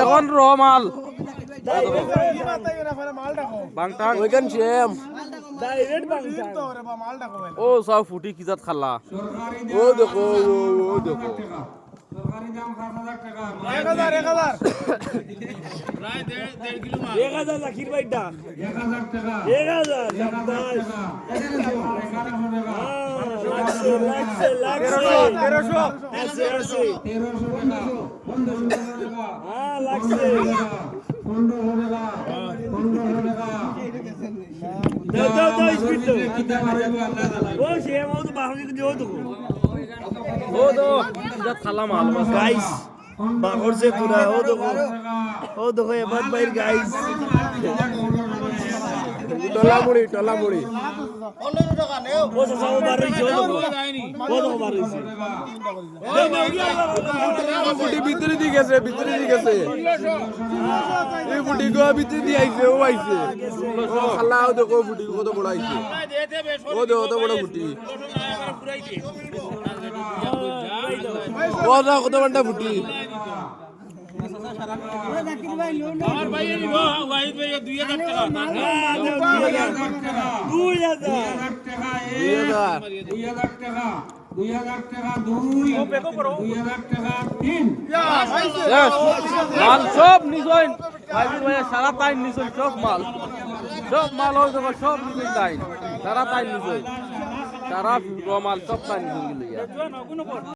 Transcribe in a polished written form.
এখন র মাল বাংটাং ওইখান সেম ও সব ফুটি কিজাত খালা ও দেখো ও দেখো সরকারি দাম 5000 টাকা 1000 লাখির বাইটা 1000 টাকা 1000 সাব্বাস লাগছে 1300 আছে 1300 টাকা 1500 টাকা হ্যাঁ লাগছে 1500 টাকা 1500 টাকা দাও স্পিড দাও কিতা মারবে আল্লাহ জানে ও সে আমাও তো বাহনি দিও তো ও তো কিজাত খালা মাল গাইস বাহর से पूरा ओ देखो ये बात भाई गाइस টলা মুড়ি ও সব বার হইছে ও দেখো বার হইছে ফুটি ভিতরে দিয়ে গেছে এই ফুটি গো ভিতরে দিয়ে আইছে ও আইছে ও খালা ও দেখো ফুটি কত বড় আইছে ও দেখো কত বড় ফুটি ও দেখো কত বড় ফুটি আমার ভাই নিব ওয়াহিদ ভাই 2000 টাকা 2000 টাকা 2000 টাকা 2000 টাকা 2 2000 টাকা 3 মাল সব নিছইন ভাই সারা টাইম নিছইন সব মাল হই দেখো সব নিছইন টাইম সারা টাইম নিছইন সারা মাল সব টাইম নিছইন